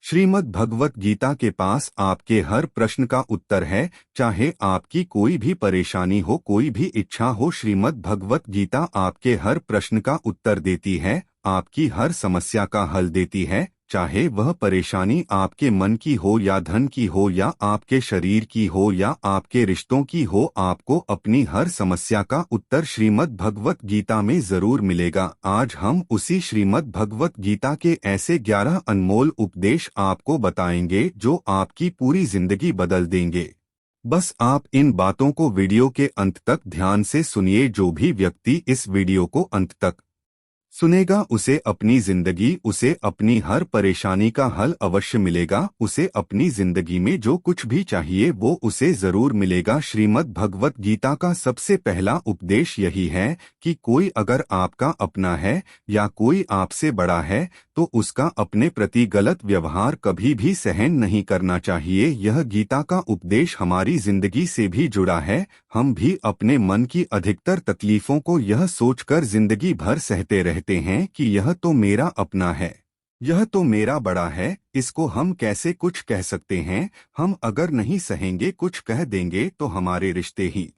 श्रीमद् भगवत गीता के पास आपके हर प्रश्न का उत्तर है, चाहे आपकी कोई भी परेशानी हो, कोई भी इच्छा हो। श्रीमद् भगवत गीता आपके हर प्रश्न का उत्तर देती है, आपकी हर समस्या का हल देती है, चाहे वह परेशानी आपके मन की हो या धन की हो या आपके शरीर की हो या आपके रिश्तों की हो। आपको अपनी हर समस्या का उत्तर श्रीमद् भगवत गीता में जरूर मिलेगा। आज हम उसी श्रीमद् भगवत गीता के ऐसे 11 अनमोल उपदेश आपको बताएंगे जो आपकी पूरी जिंदगी बदल देंगे। बस आप इन बातों को वीडियो के अंत तक ध्यान से सुनिए। जो भी व्यक्ति इस वीडियो को अंत तक सुनेगा उसे अपनी जिंदगी, उसे अपनी हर परेशानी का हल अवश्य मिलेगा। उसे अपनी जिंदगी में जो कुछ भी चाहिए वो उसे जरूर मिलेगा। श्रीमद् भगवत गीता का सबसे पहला उपदेश यही है कि कोई अगर आपका अपना है या कोई आपसे बड़ा है तो उसका अपने प्रति गलत व्यवहार कभी भी सहन नहीं करना चाहिए। यह गीता का उपदेश हमारी जिंदगी से भी जुड़ा है। हम भी अपने मन की अधिकतर तकलीफों को यह सोचकर जिंदगी भर सहते रहते हैं कि यह तो मेरा अपना है, यह तो मेरा बड़ा है, इसको हम कैसे कुछ कह सकते हैं। हम अगर नहीं सहेंगे, कुछ कह देंगे तो हमारे रिश्ते ही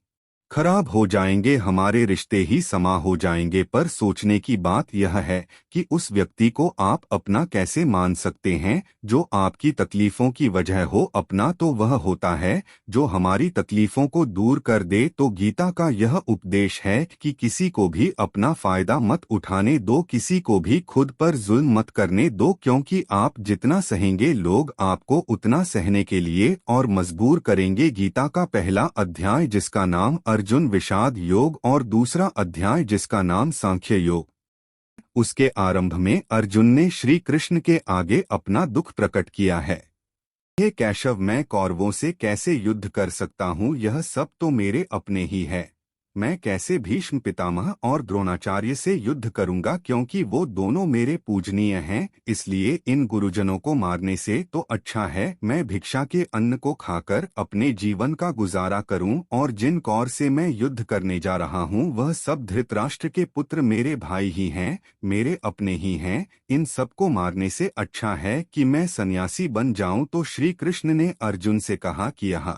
खराब हो जाएंगे, हमारे रिश्ते ही समा हो जाएंगे। पर सोचने की बात यह है कि उस व्यक्ति को आप अपना कैसे मान सकते हैं जो आपकी तकलीफों की वजह हो। अपना तो वह होता है जो हमारी तकलीफों को दूर कर दे। तो गीता का यह उपदेश है कि किसी को भी अपना फायदा मत उठाने दो, किसी को भी खुद पर जुल्म मत करने दो, क्योंकि आप जितना सहेंगे लोग आपको उतना सहने के लिए और मजबूर करेंगे। गीता का पहला अध्याय जिसका नाम अर्जुन विषाद योग और दूसरा अध्याय जिसका नाम सांख्य योग, उसके आरंभ में अर्जुन ने श्री कृष्ण के आगे अपना दुख प्रकट किया है। हे केशव, मैं कौरवों से कैसे युद्ध कर सकता हूँ? यह सब तो मेरे अपने ही है। मैं कैसे भीष्म पितामह और द्रोणाचार्य से युद्ध करूंगा, क्योंकि वो दोनों मेरे पूजनीय हैं। इसलिए इन गुरुजनों को मारने से तो अच्छा है मैं भिक्षा के अन्न को खाकर अपने जीवन का गुजारा करूं। और जिन कौर से मैं युद्ध करने जा रहा हूं वह सब धृतराष्ट्र के पुत्र मेरे भाई ही हैं, मेरे अपने ही हैं। इन सबको मारने से अच्छा है कि मैं सन्यासी बन जाऊं। तो श्री कृष्ण ने अर्जुन से कहा कि यह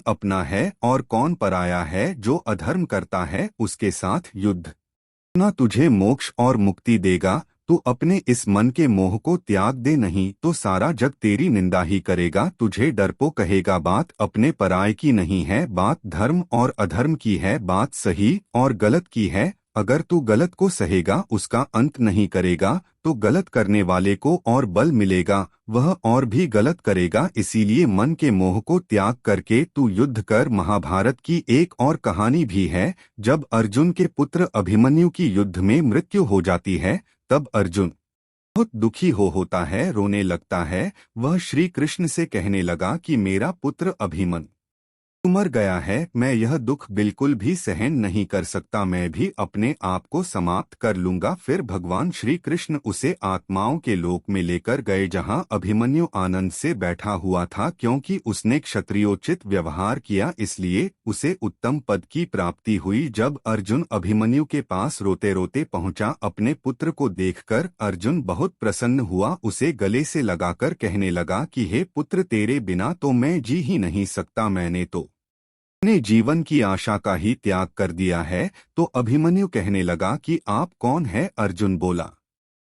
अपना है और कौन पराया है। जो अधर्म करता है उसके साथ युद्ध ना तुझे मोक्ष और मुक्ति देगा। तू अपने इस मन के मोह को त्याग दे, नहीं तो सारा जग तेरी निंदा ही करेगा, तुझे डरपोक कहेगा। बात अपने पराये की नहीं है, बात धर्म और अधर्म की है, बात सही और गलत की है। अगर तू गलत को सहेगा, उसका अंत नहीं करेगा, तो गलत करने वाले को और बल मिलेगा, वह और भी गलत करेगा। इसीलिए मन के मोह को त्याग करके तू युद्ध कर। महाभारत की एक और कहानी भी है। जब अर्जुन के पुत्र अभिमन्यु की युद्ध में मृत्यु हो जाती है तब अर्जुन बहुत दुखी होता है, रोने लगता है। वह श्री कृष्ण से कहने लगा कि मेरा पुत्र अभिमन्यु मर गया है, मैं यह दुख बिल्कुल भी सहन नहीं कर सकता, मैं भी अपने आप को समाप्त कर लूंगा। फिर भगवान श्री कृष्ण उसे आत्माओं के लोक में लेकर गए जहां अभिमन्यु आनंद से बैठा हुआ था। क्योंकि उसने क्षत्रियोचित व्यवहार किया इसलिए उसे उत्तम पद की प्राप्ति हुई। जब अर्जुन अभिमन्यु के पास रोते रोते पहुंचा, अपने पुत्र को देखकर अर्जुन बहुत प्रसन्न हुआ, उसे गले से लगाकर कहने लगा कि हे पुत्र, तेरे बिना तो मैं जी ही नहीं सकता, मैंने तो अपने जीवन की आशा का ही त्याग कर दिया है। तो अभिमन्यु कहने लगा कि आप कौन है? अर्जुन बोला,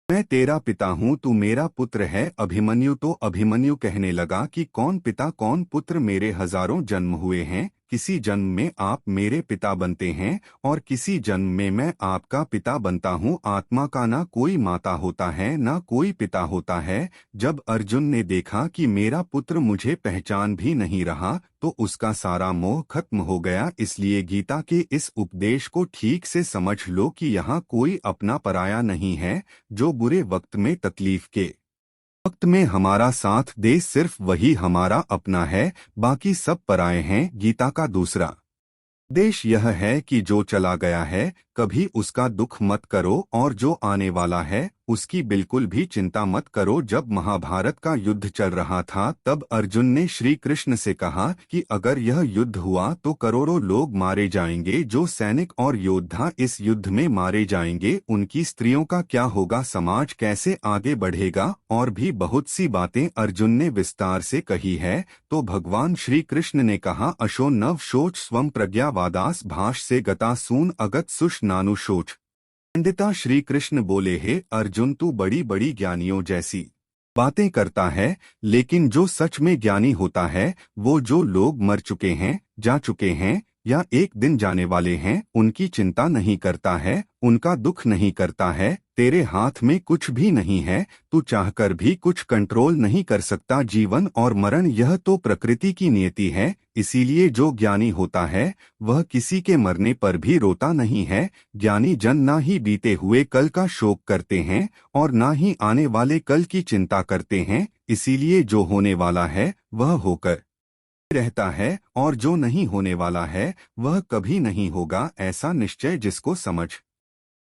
मैं तेरा पिता हूँ, तू मेरा पुत्र है। अभिमन्यु कहने लगा कि कौन पिता कौन पुत्र, मेरे हजारों जन्म हुए हैं, किसी जन्म में आप मेरे पिता बनते हैं और किसी जन्म में मैं आपका पिता बनता हूँ। आत्मा का ना कोई माता होता है ना कोई पिता होता है। जब अर्जुन ने देखा कि मेरा पुत्र मुझे पहचान भी नहीं रहा तो उसका सारा मोह खत्म हो गया। इसलिए गीता के इस उपदेश को ठीक से समझ लो कि यहाँ कोई अपना पराया नहीं है। जो बुरे वक्त में, तकलीफ के वक्त में हमारा साथ दे, सिर्फ वही हमारा अपना है, बाकी सब पराये हैं। गीता का दूसरा देश यह है कि जो चला गया है कभी उसका दुख मत करो और जो आने वाला है उसकी बिल्कुल भी चिंता मत करो। जब महाभारत का युद्ध चल रहा था तब अर्जुन ने श्री कृष्ण से कहा कि अगर यह युद्ध हुआ तो करोड़ों लोग मारे जाएंगे। जो सैनिक और योद्धा इस युद्ध में मारे जाएंगे उनकी स्त्रियों का क्या होगा, समाज कैसे आगे बढ़ेगा, और भी बहुत सी बातें अर्जुन ने विस्तार से कही है। तो भगवान श्री कृष्ण ने कहा, अशो नव शोच स्वम प्रज्ञावादास भाष से गता सून अगत सुष नानु शोच। पंडिता श्री कृष्ण बोले, हे अर्जुन, तू बड़ी बड़ी ज्ञानियों जैसी बातें करता है, लेकिन जो सच में ज्ञानी होता है वो जो लोग मर चुके हैं, जा चुके हैं या एक दिन जाने वाले हैं उनकी चिंता नहीं करता है, उनका दुख नहीं करता है। तेरे हाथ में कुछ भी नहीं है, तू चाहकर भी कुछ कंट्रोल नहीं कर सकता। जीवन और मरण यह तो प्रकृति की नियति है, इसीलिए जो ज्ञानी होता है वह किसी के मरने पर भी रोता नहीं है। ज्ञानी जन ना ही बीते हुए कल का शोक करते हैं और ना ही आने वाले कल की चिंता करते हैं। इसीलिए जो होने वाला है वह होकर रहता है और जो नहीं होने वाला है वह कभी नहीं होगा। ऐसा निश्चय जिसको समझ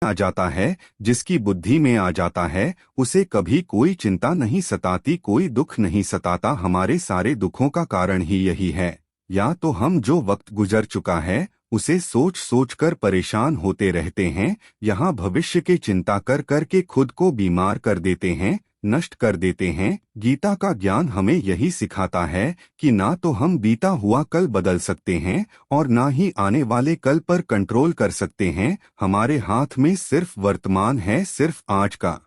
आ जाता है, जिसकी बुद्धि में आ जाता है, उसे कभी कोई चिंता नहीं सताती, कोई दुख नहीं सताता। हमारे सारे दुखों का कारण ही यही है। या तो हम जो वक्त गुजर चुका है उसे सोच सोच कर परेशान होते रहते हैं, यहाँ भविष्य की चिंता कर कर के खुद को बीमार कर देते हैं, नष्ट कर देते हैं। गीता का ज्ञान हमें यही सिखाता है कि ना तो हम बीता हुआ कल बदल सकते हैं और ना ही आने वाले कल पर कंट्रोल कर सकते हैं। हमारे हाथ में सिर्फ वर्तमान है, सिर्फ आज का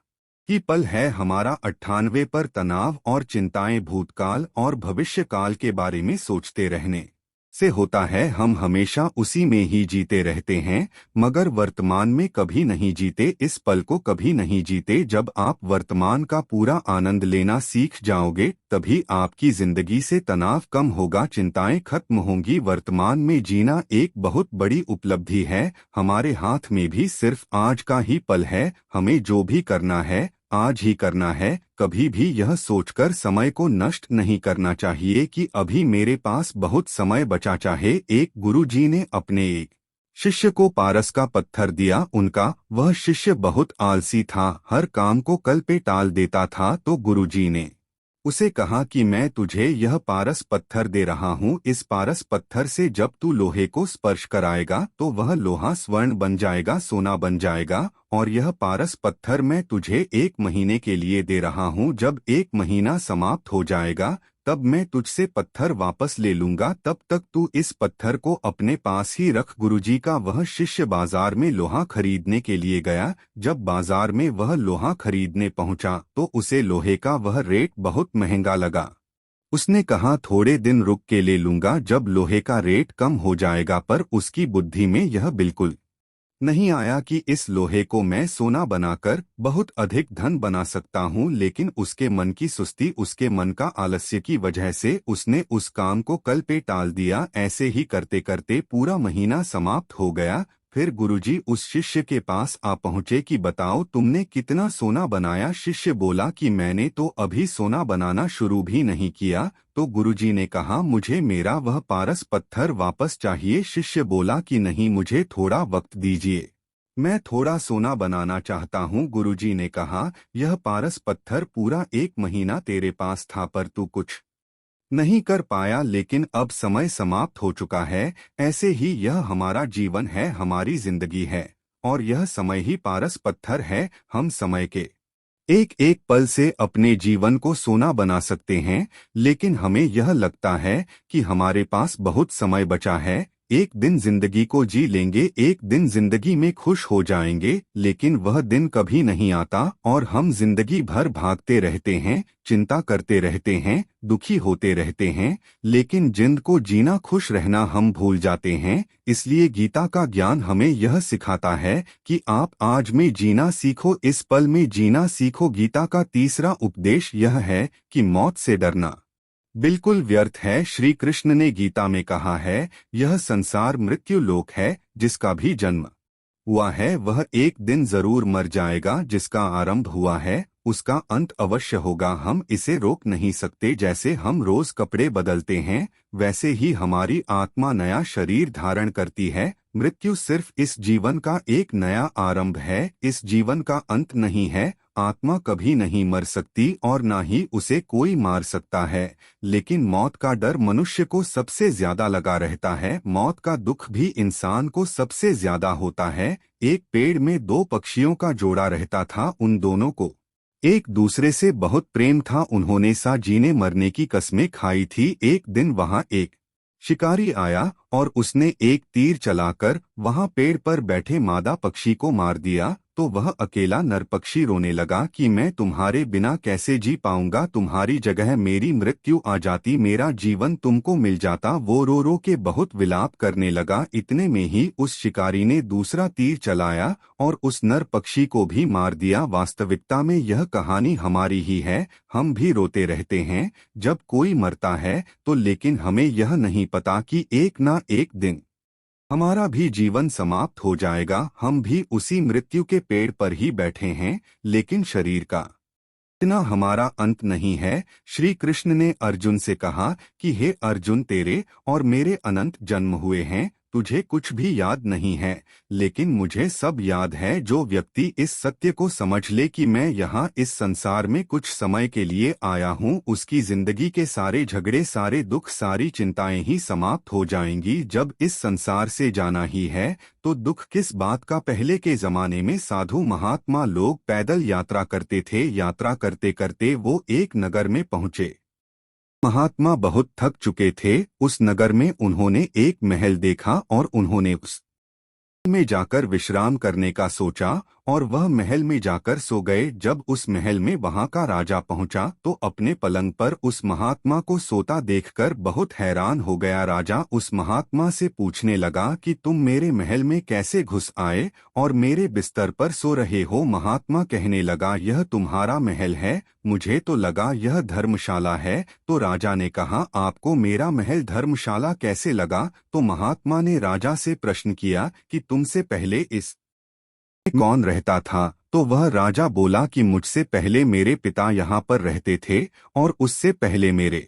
ही पल है। हमारा 98 पर तनाव और चिंताएं भूतकाल और भविष्य काल के बारे में सोचते रहने से होता है। हम हमेशा उसी में ही जीते रहते हैं मगर वर्तमान में कभी नहीं जीते, इस पल को कभी नहीं जीते। जब आप वर्तमान का पूरा आनंद लेना सीख जाओगे तभी आपकी जिंदगी से तनाव कम होगा, चिंताएं खत्म होंगी। वर्तमान में जीना एक बहुत बड़ी उपलब्धि है। हमारे हाथ में भी सिर्फ आज का ही पल है। हमें जो भी करना है आज ही करना है। कभी भी यह सोचकर समय को नष्ट नहीं करना चाहिए कि अभी मेरे पास बहुत समय बचा। चाहे एक गुरुजी ने अपने एक शिष्य को पारस का पत्थर दिया, उनका वह शिष्य बहुत आलसी था, हर काम को कल पे टाल देता था। तो गुरुजी ने उसे कहा कि मैं तुझे यह पारस पत्थर दे रहा हूँ, इस पारस पत्थर से जब तू लोहे को स्पर्श कराएगा तो वह लोहा स्वर्ण बन जाएगा, सोना बन जाएगा। और यह पारस पत्थर मैं तुझे 1 महीने के लिए दे रहा हूँ, जब 1 महीना समाप्त हो जाएगा तब मैं तुझसे पत्थर वापस ले लूंगा, तब तक तू इस पत्थर को अपने पास ही रख। गुरुजी का वह शिष्य बाजार में लोहा खरीदने के लिए गया। जब बाजार में वह लोहा खरीदने पहुंचा तो उसे लोहे का वह रेट बहुत महंगा लगा। उसने कहा थोड़े दिन रुक के ले लूंगा जब लोहे का रेट कम हो जाएगा, पर उसकी बुद्धि में यह बिल्कुल नहीं आया कि इस लोहे को मैं सोना बनाकर बहुत अधिक धन बना सकता हूँ। लेकिन उसके मन की सुस्ती, उसके मन का आलस्य की वजह से उसने उस काम को कल पे टाल दिया। ऐसे ही करते करते पूरा महीना समाप्त हो गया। फिर गुरुजी उस शिष्य के पास आ पहुँचे कि बताओ तुमने कितना सोना बनाया। शिष्य बोला कि मैंने तो अभी सोना बनाना शुरू भी नहीं किया। तो गुरुजी ने कहा मुझे मेरा वह पारस पत्थर वापस चाहिए। शिष्य बोला कि नहीं, मुझे थोड़ा वक्त दीजिए, मैं थोड़ा सोना बनाना चाहता हूँ। गुरुजी ने कहा यह पारस पत्थर पूरा 1 महीना तेरे पास था पर तू कुछ नहीं कर पाया, लेकिन अब समय समाप्त हो चुका है। ऐसे ही यह हमारा जीवन है, हमारी जिंदगी है और यह समय ही पारस पत्थर है। हम समय के एक एक पल से अपने जीवन को सोना बना सकते हैं, लेकिन हमें यह लगता है कि हमारे पास बहुत समय बचा है, एक दिन जिंदगी को जी लेंगे, एक दिन जिंदगी में खुश हो जाएंगे। लेकिन वह दिन कभी नहीं आता और हम जिंदगी भर भागते रहते हैं, चिंता करते रहते हैं, दुखी होते रहते हैं, लेकिन जिंद को जीना, खुश रहना हम भूल जाते हैं। इसलिए गीता का ज्ञान हमें यह सिखाता है कि आप आज में जीना सीखो, इस पल में जीना सीखो। गीता का तीसरा उपदेश यह है कि मौत से डरना बिल्कुल व्यर्थ है। श्री कृष्ण ने गीता में कहा है यह संसार मृत्यु लोक है, जिसका भी जन्म हुआ है वह एक दिन जरूर मर जाएगा, जिसका आरंभ हुआ है उसका अंत अवश्य होगा। हम इसे रोक नहीं सकते। जैसे हम रोज कपड़े बदलते हैं, वैसे ही हमारी आत्मा नया शरीर धारण करती है। मृत्यु सिर्फ इस जीवन का एक नया आरंभ है, इस जीवन का अंत नहीं है। आत्मा कभी नहीं मर सकती और ना ही उसे कोई मार सकता है। लेकिन मौत का डर मनुष्य को सबसे ज्यादा लगा रहता है। मौत का दुख भी इंसान को सबसे ज्यादा होता है। एक पेड़ में दो पक्षियों का जोड़ा रहता था। उन दोनों को एक दूसरे से बहुत प्रेम था। उन्होंने सा जीने मरने की कस्में खाई थी। एक दिन वहां एक शिकारी आया और उसने एक तीर चलाकर वहां पेड़ पर बैठे मादा पक्षी को मार दिया। तो वह अकेला नर पक्षी रोने लगा कि मैं तुम्हारे बिना कैसे जी पाऊंगा। तुम्हारी जगह मेरी मृत्यु आ जाती, मेरा जीवन तुमको मिल जाता। वो रो रो के बहुत विलाप करने लगा। इतने में ही उस शिकारी ने दूसरा तीर चलाया और उस नर पक्षी को भी मार दिया। वास्तविकता में यह कहानी हमारी ही है। हम भी रोते रहते हैं जब कोई मरता है तो, लेकिन हमें यह नहीं पता कि एक ना एक दिन हमारा भी जीवन समाप्त हो जाएगा। हम भी उसी मृत्यु के पेड़ पर ही बैठे हैं, लेकिन शरीर का इतना हमारा अंत नहीं है। श्री कृष्ण ने अर्जुन से कहा कि हे अर्जुन, तेरे और मेरे अनंत जन्म हुए हैं, तुझे कुछ भी याद नहीं है, लेकिन मुझे सब याद है। जो व्यक्ति इस सत्य को समझ ले कि मैं यहाँ इस संसार में कुछ समय के लिए आया हूँ, उसकी जिंदगी के सारे झगड़े, सारे दुख, सारी चिंताएं ही समाप्त हो जाएंगी। जब इस संसार से जाना ही है तो दुख किस बात का। पहले के जमाने में साधु महात्मा लोग पैदल यात्रा करते थे। यात्रा करते करते वो एक नगर में पहुंचे। महात्मा बहुत थक चुके थे। उस नगर में उन्होंने एक महल देखा और उन्होंने उस में जाकर विश्राम करने का सोचा और वह महल में जाकर सो गए। जब उस महल में वहां का राजा पहुंचा तो अपने पलंग पर उस महात्मा को सोता देखकर बहुत हैरान हो गया। राजा उस महात्मा से पूछने लगा कि तुम मेरे महल में कैसे घुस आए और मेरे बिस्तर पर सो रहे हो। महात्मा कहने लगा, यह तुम्हारा महल है, मुझे तो लगा यह धर्मशाला है। तो राजा ने कहा, आपको मेरा महल धर्मशाला कैसे लगा। तो महात्मा ने राजा से प्रश्न किया कि तुमसे पहले इस कौन रहता था। तो वह राजा बोला कि मुझसे पहले मेरे पिता यहाँ पर रहते थे और उससे पहले मेरे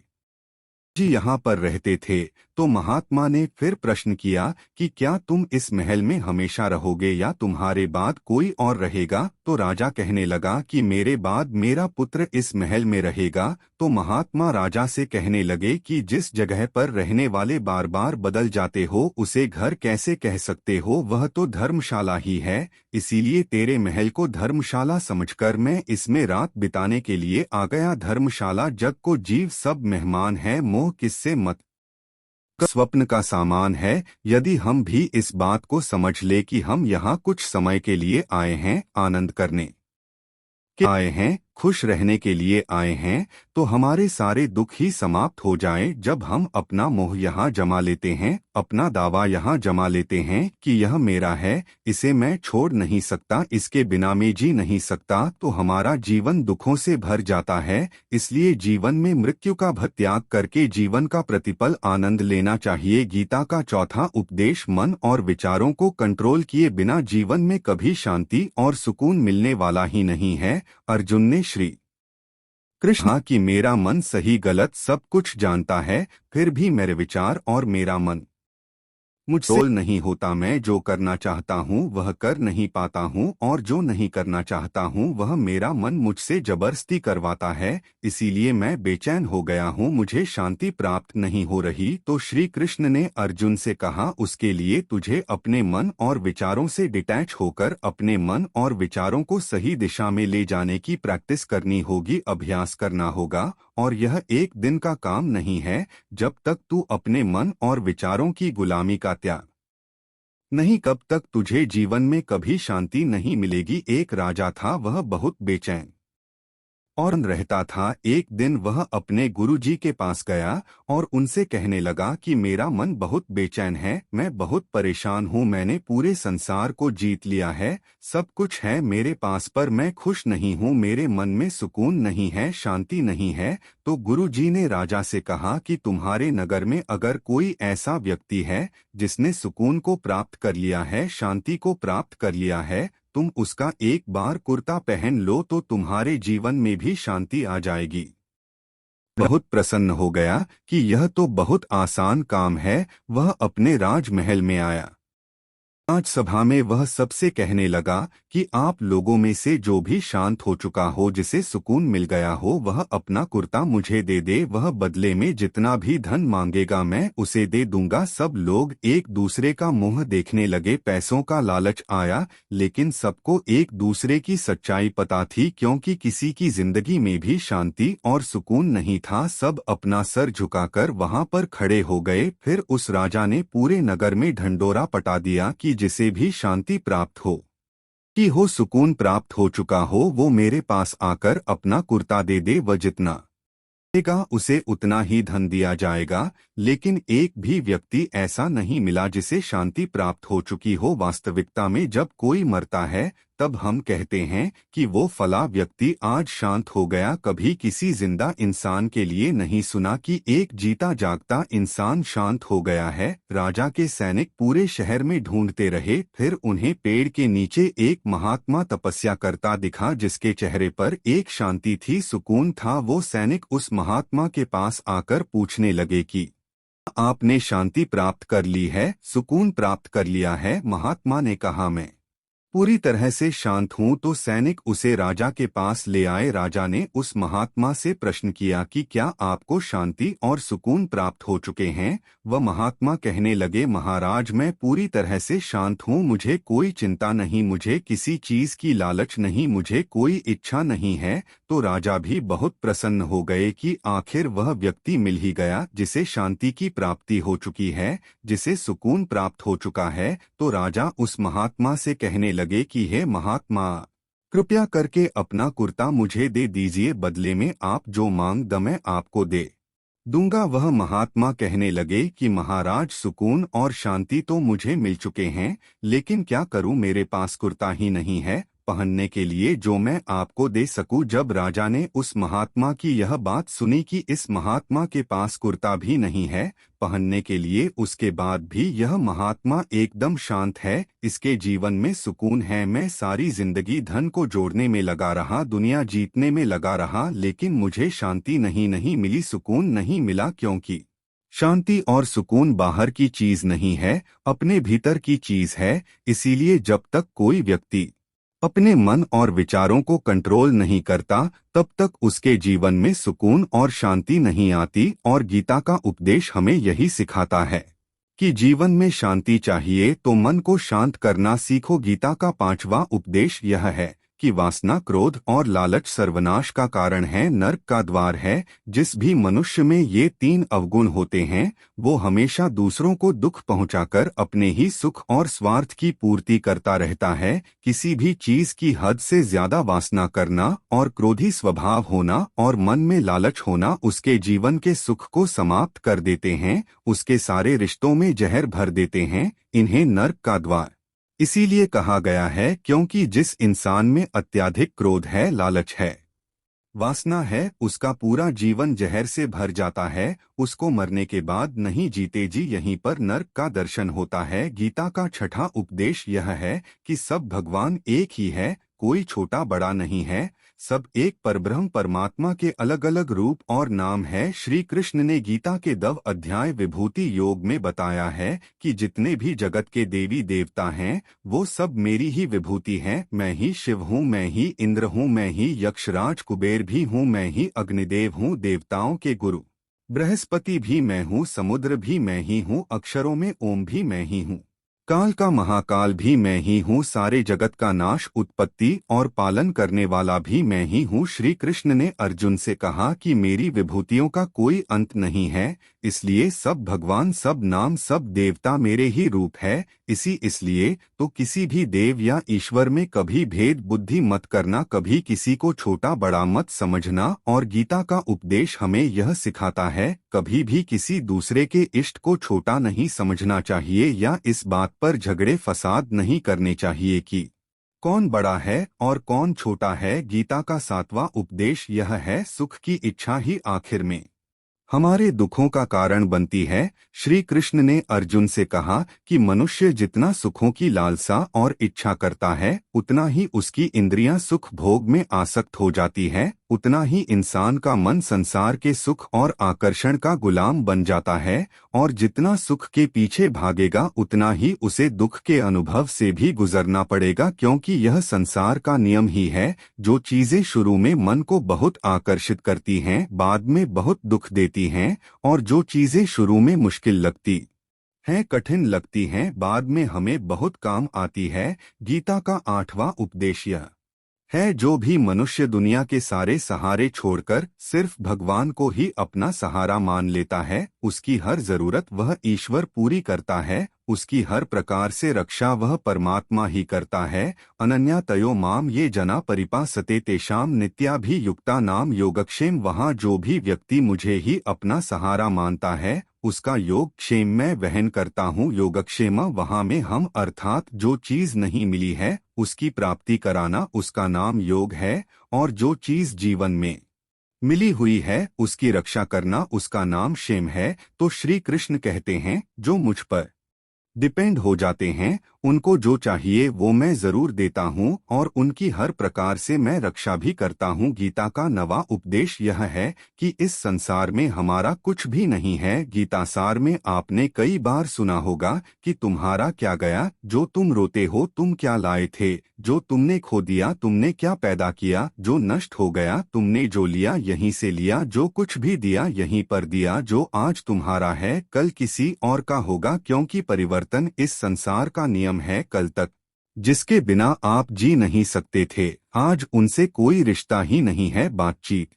जी यहाँ पर रहते थे। तो महात्मा ने फिर प्रश्न किया कि क्या तुम इस महल में हमेशा रहोगे या तुम्हारे बाद कोई और रहेगा। तो राजा कहने लगा कि मेरे बाद मेरा पुत्र इस महल में रहेगा। तो महात्मा राजा से कहने लगे कि जिस जगह पर रहने वाले बार बार बदल जाते हो उसे घर कैसे कह सकते हो, वह तो धर्मशाला ही है। इसीलिए तेरे महल को धर्मशाला समझकर मैं इसमें रात बिताने के लिए आ गया। धर्मशाला जग को जीव सब मेहमान है, मोह किससे मत स्वप्न का सामान है। यदि हम भी इस बात को समझ ले कि हम यहाँ कुछ समय के लिए आए हैं, आनंद करने के आए हैं, खुश रहने के लिए आए हैं, तो हमारे सारे दुख ही समाप्त हो जाएं। जब हम अपना मोह यहाँ जमा लेते हैं, अपना दावा यहाँ जमा लेते हैं कि यह मेरा है, इसे मैं छोड़ नहीं सकता, इसके बिना मैं जी नहीं सकता, तो हमारा जीवन दुखों से भर जाता है। इसलिए जीवन में मृत्यु का त्याग करके जीवन का प्रतिपल आनंद लेना चाहिए। गीता का चौथा उपदेश, मन और विचारों को कंट्रोल किए बिना जीवन में कभी शांति और सुकून मिलने वाला ही नहीं है। अर्जुन ने श्री कृष्ण कहा कि मेरा मन सही गलत सब कुछ जानता है, फिर भी मेरे विचार और मेरा मन मुझसे नहीं होता। मैं जो करना चाहता हूँ वह कर नहीं पाता हूँ और जो नहीं करना चाहता हूँ वह मेरा मन मुझसे जबरदस्ती करवाता है। इसीलिए मैं बेचैन हो गया हूँ, मुझे शांति प्राप्त नहीं हो रही। तो श्री कृष्ण ने अर्जुन से कहा, उसके लिए तुझे अपने मन और विचारों से डिटैच होकर अपने मन और विचारों को सही दिशा में ले जाने की प्रैक्टिस करनी होगी, अभ्यास करना होगा। और यह एक दिन का काम नहीं है। जब तक तू अपने मन और विचारों की गुलामी का त्याग नहीं, कब तक तुझे जीवन में कभी शांति नहीं मिलेगी। एक राजा था, वह बहुत बेचैन और रहता था। एक दिन वह अपने गुरुजी के पास गया और उनसे कहने लगा कि मेरा मन बहुत बेचैन है, मैं बहुत परेशान हूँ, मैंने पूरे संसार को जीत लिया है, सब कुछ है मेरे पास, पर मैं खुश नहीं हूँ, मेरे मन में सुकून नहीं है, शांति नहीं है। तो गुरुजी ने राजा से कहा कि तुम्हारे नगर में अगर कोई ऐसा व्यक्ति है जिसने सुकून को प्राप्त कर लिया है, शांति को प्राप्त कर लिया है, तुम उसका एक बार कुर्ता पहन लो तो तुम्हारे जीवन में भी शांति आ जाएगी। बहुत प्रसन्न हो गया कि यह तो बहुत आसान काम है। वह अपने राजमहल में आया। आज सभा में वह सबसे कहने लगा कि आप लोगों में से जो भी शांत हो चुका हो, जिसे सुकून मिल गया हो, वह अपना कुर्ता मुझे दे दे। वह बदले में जितना भी धन मांगेगा मैं उसे दे दूंगा। सब लोग एक दूसरे का मुंह देखने लगे। पैसों का लालच आया, लेकिन सबको एक दूसरे की सच्चाई पता थी, क्योंकि किसी की जिंदगी में भी शांति और सुकून नहीं था। सब अपना सर झुकाकर वहां पर खड़े हो गए। फिर उस राजा ने पूरे नगर में ढंढोरा पटा दिया कि जिसे भी शांति प्राप्त हो सुकून प्राप्त हो चुका हो, वो मेरे पास आकर अपना कुर्ता दे दे। वह जितना देगा उसे उतना ही धन दिया जाएगा। लेकिन एक भी व्यक्ति ऐसा नहीं मिला जिसे शांति प्राप्त हो चुकी हो। वास्तविकता में जब कोई मरता है तब हम कहते हैं कि वो फला व्यक्ति आज शांत हो गया। कभी किसी जिंदा इंसान के लिए नहीं सुना कि एक जीता जागता इंसान शांत हो गया है। राजा के सैनिक पूरे शहर में ढूंढते रहे, फिर उन्हें पेड़ के नीचे एक महात्मा तपस्या करता दिखा, जिसके चेहरे पर एक शांति थी, सुकून था। वो सैनिक उस महात्मा के पास आकर पूछने लगे कि आपने शांति प्राप्त कर ली है, सुकून प्राप्त कर लिया है? महात्मा ने कहा, मैं पूरी तरह से शांत हूं। तो सैनिक उसे राजा के पास ले आए। राजा ने उस महात्मा से प्रश्न किया कि क्या आपको शांति और सुकून प्राप्त हो चुके हैं? वह महात्मा कहने लगे, महाराज, मैं पूरी तरह से शांत हूं। मुझे कोई चिंता नहीं, मुझे किसी चीज की लालच नहीं, मुझे कोई इच्छा नहीं है। तो राजा भी बहुत प्रसन्न हो गए कि आखिर वह व्यक्ति मिल ही गया जिसे शांति की प्राप्ति हो चुकी है, जिसे सुकून प्राप्त हो चुका है। तो राजा उस महात्मा से कहने लगे कि हे महात्मा, कृपया करके अपना कुर्ता मुझे दे दीजिए। बदले में आप जो मांग द मैं आपको दे दूंगा। वह महात्मा कहने लगे कि महाराज, सुकून और शांति तो मुझे मिल चुके हैं, लेकिन क्या करूं, मेरे पास कुर्ता ही नहीं है पहनने के लिए जो मैं आपको दे सकूं। जब राजा ने उस महात्मा की यह बात सुनी कि इस महात्मा के पास कुर्ता भी नहीं है पहनने के लिए, उसके बाद भी यह महात्मा एकदम शांत है, इसके जीवन में सुकून है। मैं सारी जिंदगी धन को जोड़ने में लगा रहा, दुनिया जीतने में लगा रहा, लेकिन मुझे शांति नहीं मिली, सुकून नहीं मिला। क्योंकि शांति और सुकून बाहर की चीज नहीं है, अपने भीतर की चीज है। इसीलिए जब तक कोई व्यक्ति अपने मन और विचारों को कंट्रोल नहीं करता, तब तक उसके जीवन में सुकून और शांति नहीं आती। और गीता का उपदेश हमें यही सिखाता है कि जीवन में शांति चाहिए तो मन को शांत करना सीखो। गीता का 5वां उपदेश यह है कि वासना, क्रोध और लालच सर्वनाश का कारण है, नर्क का द्वार है। जिस भी मनुष्य में ये 3 अवगुण होते हैं, वो हमेशा दूसरों को दुख पहुंचाकर अपने ही सुख और स्वार्थ की पूर्ति करता रहता है। किसी भी चीज की हद से ज्यादा वासना करना और क्रोधी स्वभाव होना और मन में लालच होना उसके जीवन के सुख को समाप्त कर देते हैं, उसके सारे रिश्तों में जहर भर देते हैं। इन्हें नर्क का द्वार इसीलिए कहा गया है क्योंकि जिस इंसान में अत्यधिक क्रोध है, लालच है, वासना है, उसका पूरा जीवन जहर से भर जाता है। उसको मरने के बाद नहीं जीते जी यहीं पर नर्क का दर्शन होता है। गीता का 6वां उपदेश यह है कि सब भगवान एक ही है, कोई छोटा बड़ा नहीं है, सब एक परब्रह्म परमात्मा के अलग अलग रूप और नाम है। श्री कृष्ण ने गीता के 10 अध्याय विभूति योग में बताया है कि जितने भी जगत के देवी देवता हैं, वो सब मेरी ही विभूति हैं। मैं ही शिव हूँ, मैं ही इंद्र हूँ, मैं ही यक्षराज कुबेर भी हूँ, मैं ही अग्निदेव हूँ, देवताओं के गुरु बृहस्पति भी मैं हूँ, समुद्र भी मैं ही हूँ, अक्षरों में ओम भी मैं ही हूँ, काल का महाकाल भी मैं ही हूँ, सारे जगत का नाश, उत्पत्ति और पालन करने वाला भी मैं ही हूँ। श्री कृष्ण ने अर्जुन से कहा कि मेरी विभूतियों का कोई अंत नहीं है, इसलिए सब भगवान, सब नाम, सब देवता मेरे ही रूप है। इसलिए तो किसी भी देव या ईश्वर में कभी भेद बुद्धि मत करना, कभी किसी को छोटा बड़ा मत समझना। और गीता का उपदेश हमें यह सिखाता है, कभी भी किसी दूसरे के इष्ट को छोटा नहीं समझना चाहिए या इस बात पर झगड़े फसाद नहीं करने चाहिए कि कौन बड़ा है और कौन छोटा है। गीता का 7वां उपदेश यह है, सुख की इच्छा ही आखिर में हमारे दुखों का कारण बनती है। श्री कृष्ण ने अर्जुन से कहा कि मनुष्य जितना सुखों की लालसा और इच्छा करता है, उतना ही उसकी इंद्रियां सुख भोग में आसक्त हो जाती है, उतना ही इंसान का मन संसार के सुख और आकर्षण का गुलाम बन जाता है, और जितना सुख के पीछे भागेगा उतना ही उसे दुख के अनुभव से भी गुजरना पड़ेगा, क्योंकि यह संसार का नियम ही है। जो चीजें शुरू में मन को बहुत आकर्षित करती हैं, बाद में बहुत दुख देती हैं, और जो चीजें शुरू में मुश्किल लगती हैं, कठिन लगती हैं, बाद में हमें बहुत काम आती है। गीता का 8वां उपदेश यह है, जो भी मनुष्य दुनिया के सारे सहारे छोड़कर सिर्फ भगवान को ही अपना सहारा मान लेता है, उसकी हर जरूरत वह ईश्वर पूरी करता है, उसकी हर प्रकार से रक्षा वह परमात्मा ही करता है। अनन्या तयो माम ये जना परिपासते तेषाम नित्याभियुक्ता नाम योगक्षेम। वहाँ जो भी व्यक्ति मुझे ही अपना सहारा मानता है, उसका योग क्षेम मैं वहन करता हूँ। योगक्षेम वहाँ में हम अर्थात जो चीज नहीं मिली है उसकी प्राप्ति कराना, उसका नाम योग है, और जो चीज जीवन में मिली हुई है उसकी रक्षा करना, उसका नाम क्षेम है। तो श्री कृष्ण कहते हैं, जो मुझ पर डिपेंड हो जाते हैं, उनको जो चाहिए वो मैं जरूर देता हूँ, और उनकी हर प्रकार से मैं रक्षा भी करता हूँ। गीता का 9वां उपदेश यह है कि इस संसार में हमारा कुछ भी नहीं है। गीता सार में आपने कई बार सुना होगा कि तुम्हारा क्या गया, जो तुम रोते हो तुम क्या लाए थे, जो तुमने खो दिया तुमने क्या पैदा किया, जो नष्ट हो गया तुमने जो लिया यहीं से लिया, जो कुछ भी दिया यहीं पर दिया, जो आज तुम्हारा है कल किसी और का होगा, क्योंकि परिवर्तन इस संसार का नियम है। कल तक जिसके बिना आप जी नहीं सकते थे, आज उनसे कोई रिश्ता ही नहीं है, बातचीत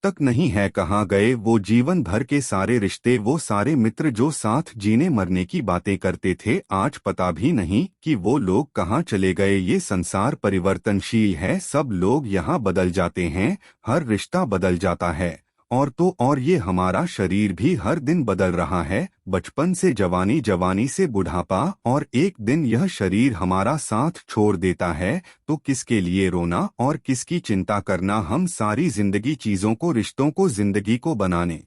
तक नहीं है। कहाँ गए वो जीवन भर के सारे रिश्ते, वो सारे मित्र जो साथ जीने मरने की बातें करते थे, आज पता भी नहीं कि वो लोग कहाँ चले गए। ये संसार परिवर्तनशील है, सब लोग यहाँ बदल जाते हैं, हर रिश्ता बदल जाता है, और ये हमारा शरीर भी हर दिन बदल रहा है। बचपन से जवानी, जवानी से बुढ़ापा, और एक दिन यह शरीर हमारा साथ छोड़ देता है। तो किसके लिए रोना और किसकी चिंता करना। हम सारी जिंदगी चीजों को, रिश्तों को, जिंदगी को बनाने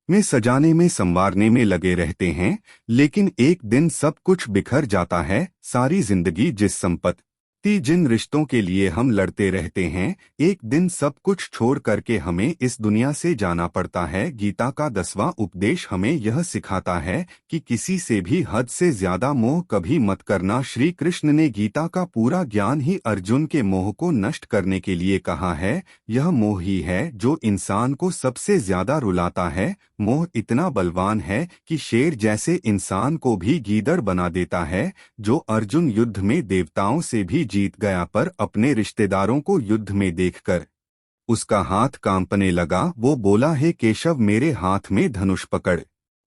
में, सजाने में, संवारने में लगे रहते हैं, लेकिन एक दिन सब कुछ बिखर जाता है। सारी जिंदगी जिस संपत्ति, जिन रिश्तों के लिए हम लड़ते रहते हैं, एक दिन सब कुछ छोड़ करके हमें इस दुनिया से जाना पड़ता है। गीता का 10वां उपदेश हमें यह सिखाता है कि किसी से भी हद से ज्यादा मोह कभी मत करना। श्री कृष्ण ने गीता का पूरा ज्ञान ही अर्जुन के मोह को नष्ट करने के लिए कहा है। यह मोह ही है जो इंसान को सबसे ज्यादा रुलाता है। मोह इतना बलवान है कि शेर जैसे इंसान को भी गीदड़ बना देता है। जो अर्जुन युद्ध में देवताओं से भी जीत गया, पर अपने रिश्तेदारों को युद्ध में देखकर उसका हाथ कांपने लगा। वो बोला, हे केशव, मेरे हाथ में धनुष पकड़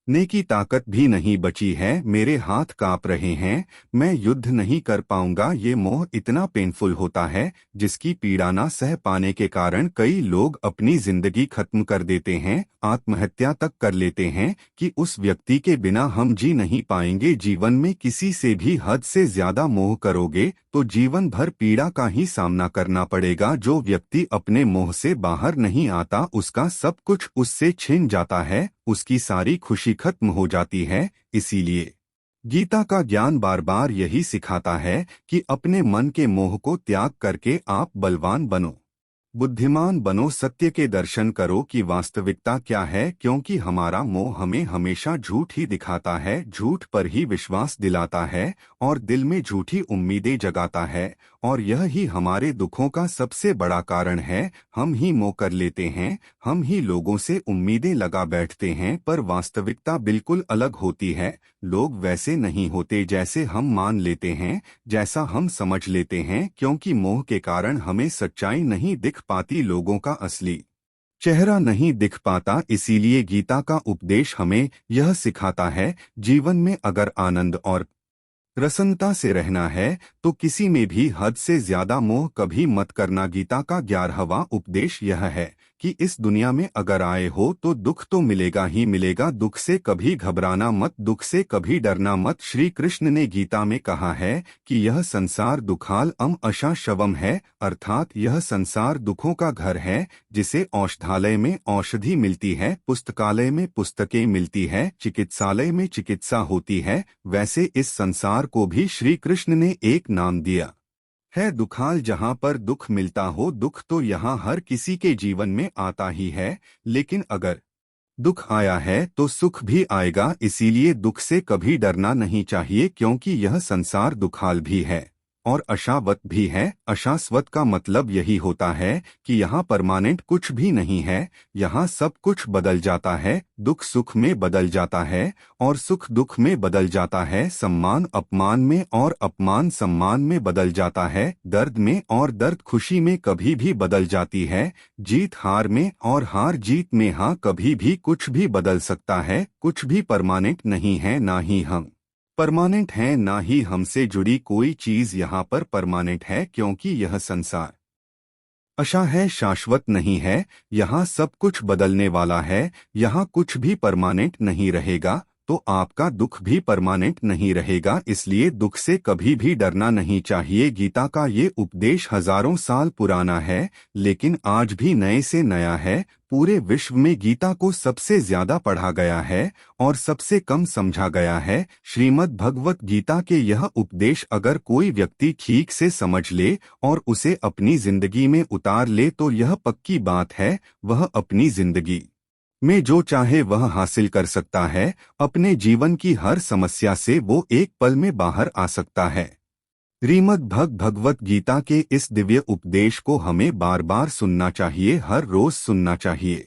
ने की ताकत भी नहीं बची है, मेरे हाथ कांप रहे हैं, मैं युद्ध नहीं कर पाऊंगा। ये मोह इतना पेनफुल होता है, जिसकी पीड़ा ना सह पाने के कारण कई लोग अपनी जिंदगी खत्म कर देते हैं, आत्महत्या तक कर लेते हैं कि उस व्यक्ति के बिना हम जी नहीं पाएंगे। जीवन में किसी से भी हद से ज्यादा मोह करोगे तो जीवन भर पीड़ा का ही सामना करना पड़ेगा। जो व्यक्ति अपने मोह से बाहर नहीं आता, उसका सब कुछ उससे छिन जाता है, उसकी सारी खुशी खत्म हो जाती है। इसीलिए गीता का ज्ञान बार बार यही सिखाता है कि अपने मन के मोह को त्याग करके आप बलवान बनो, बुद्धिमान बनो, सत्य के दर्शन करो कि वास्तविकता क्या है। क्योंकि हमारा मोह हमें हमेशा झूठ ही दिखाता है, झूठ पर ही विश्वास दिलाता है, और दिल में झूठी उम्मीदें जगाता है, और यह ही हमारे दुखों का सबसे बड़ा कारण है। हम ही मोह कर लेते हैं, हम ही लोगों से उम्मीदें लगा बैठते हैं, पर वास्तविकता बिल्कुल अलग होती है। लोग वैसे नहीं होते जैसे हम मान लेते हैं, जैसा हम समझ लेते हैं, क्योंकि मोह के कारण हमें सच्चाई नहीं दिख पाती, लोगों का असली चेहरा नहीं दिख पाता। इसीलिए गीता का उपदेश हमें यह सिखाता है, जीवन में अगर आनंद और प्रसन्नता से रहना है तो किसी में भी हद से ज्यादा मोह कभी मत करना। गीता का 11वां उपदेश यह है कि इस दुनिया में अगर आए हो तो दुख तो मिलेगा ही मिलेगा, दुख से कभी घबराना मत, दुख से कभी डरना मत। श्री कृष्ण ने गीता में कहा है कि यह संसार दुखाल अशा शवम है, अर्थात यह संसार दुखों का घर है, जिसे औषधालय में औषधि मिलती है, पुस्तकालय में पुस्तकें मिलती है, चिकित्सालय में चिकित्सा होती है, वैसे इस संसार को भी श्री कृष्ण ने एक नाम दिया है दुखाल। जहाँ पर दुख मिलता हो, दुख तो यहाँ हर किसी के जीवन में आता ही है, लेकिन अगर दुख आया है तो सुख भी आएगा, इसीलिए दुख से कभी डरना नहीं चाहिए, क्योंकि यह संसार दुखाल भी है और अशावत भी है। अशाश्वत का मतलब यही होता है कि यहाँ परमानेंट कुछ भी नहीं है, यहाँ सब कुछ बदल जाता है, दुख सुख में बदल जाता है और सुख दुख में बदल जाता है, सम्मान अपमान में और अपमान सम्मान में बदल जाता है, दर्द में और दर्द खुशी में कभी भी बदल जाती है, जीत हार में और हार जीत में। हाँ, कभी भी कुछ भी बदल सकता है, कुछ भी परमानेंट नहीं है, ना ही हम परमानेंट हैं, ना ही हमसे जुड़ी कोई चीज यहाँ पर परमानेंट है, क्योंकि यह संसार अशा है, शाश्वत नहीं है। यहाँ सब कुछ बदलने वाला है, यहाँ कुछ भी परमानेंट नहीं रहेगा, तो आपका दुख भी परमानेंट नहीं रहेगा, इसलिए दुख से कभी भी डरना नहीं चाहिए। गीता का ये उपदेश हजारों साल पुराना है, लेकिन आज भी नए से नया है। पूरे विश्व में गीता को सबसे ज्यादा पढ़ा गया है और सबसे कम समझा गया है। श्रीमद् भगवत गीता के यह उपदेश अगर कोई व्यक्ति ठीक से समझ ले और उसे अपनी जिंदगी में उतार ले तो यह पक्की बात है, वह अपनी जिंदगी में जो चाहे वह हासिल कर सकता है। अपने जीवन की हर समस्या से वो एक पल में बाहर आ सकता है। श्रीमद् भगवत गीता के इस दिव्य उपदेश को हमें बार बार सुनना चाहिए, हर रोज सुनना चाहिए।